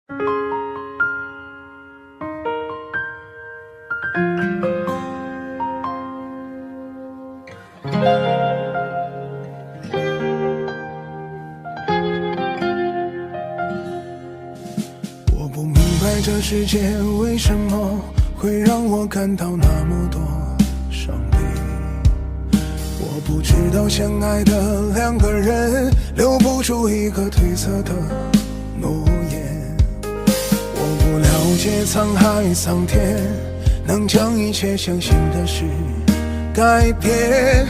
我不明白这世界为什么会让我感到那么多伤悲，我不知道相爱的两个人留不住一个褪色的诺言，我不了解沧海桑田能将一切相信的事改变，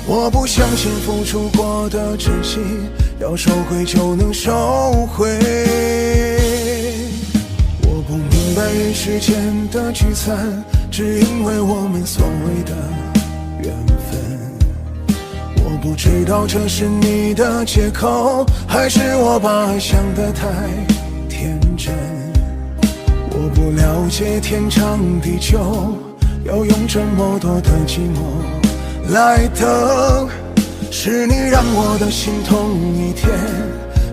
我不相信付出过的真心要收回就能收回，我不明白人世间的聚散只因为我们所谓的缘分，我不知道这是你的借口还是我把爱想得太天真，我不了解天长地久要用这么多的寂寞来等，是你让我的心痛一天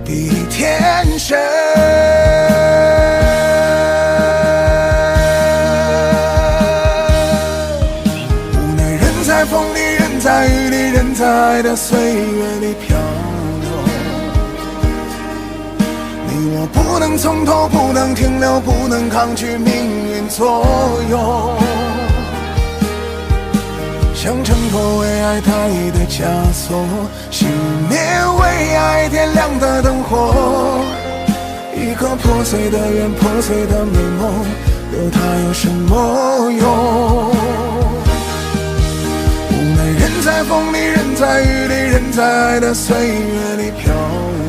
比一天深，无奈人在风里人在雨里人在爱的岁月里漂流，你我不能从头不能停留不能抗拒命运左右，想挣脱为爱太易的枷锁，熄灭为爱点亮的灯火，一颗破碎的缘破碎的美梦留它有什么用，无奈人在风里人在雨里人在爱的岁月里漂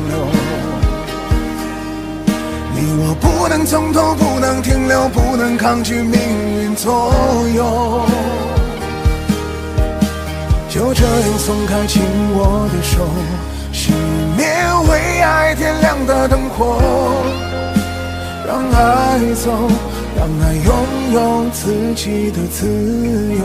流，你我不能从头不能停留不能抗拒命运左右，就这样松开紧握的手，熄灭为爱点亮的灯火，让爱走，让爱拥有自己的自由。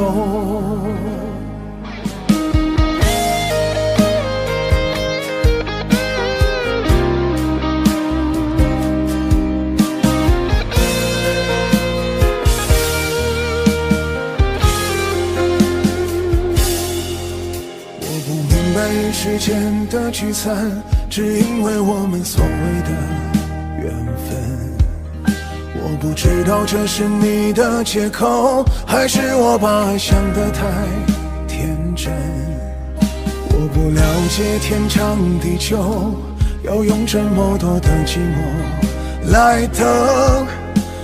人世间的聚散只因为我们所谓的缘分，我不知道这是你的借口还是我把爱想得太天真，我不了解天长地久要用这么多的寂寞来等，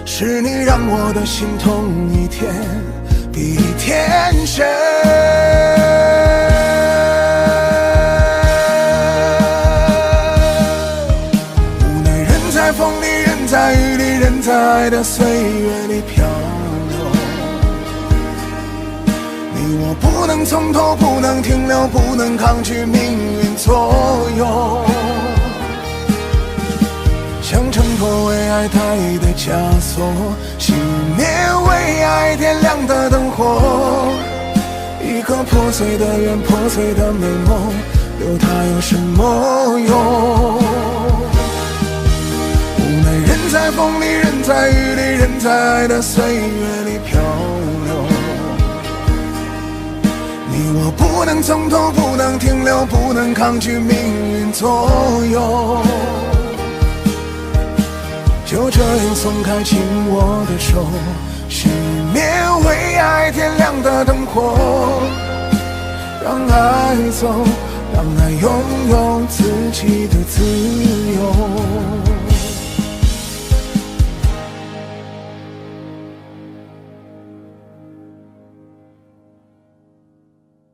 是你让我的心痛一天比一天深，在风里人在雨里人在爱的岁月里漂流，你我不能从头不能停留不能抗拒命运左右，想挣脱为爱太易的枷锁，熄灭为爱点亮的灯火，一颗破碎的缘破碎的美梦留它有什么用，人在风里人在雨里人在爱的岁月里漂流，你我不能从头不能停留不能抗拒命运左右，就这样松开紧握的手，熄灭为爱点亮的灯火，让爱走，让爱拥有自己的自由。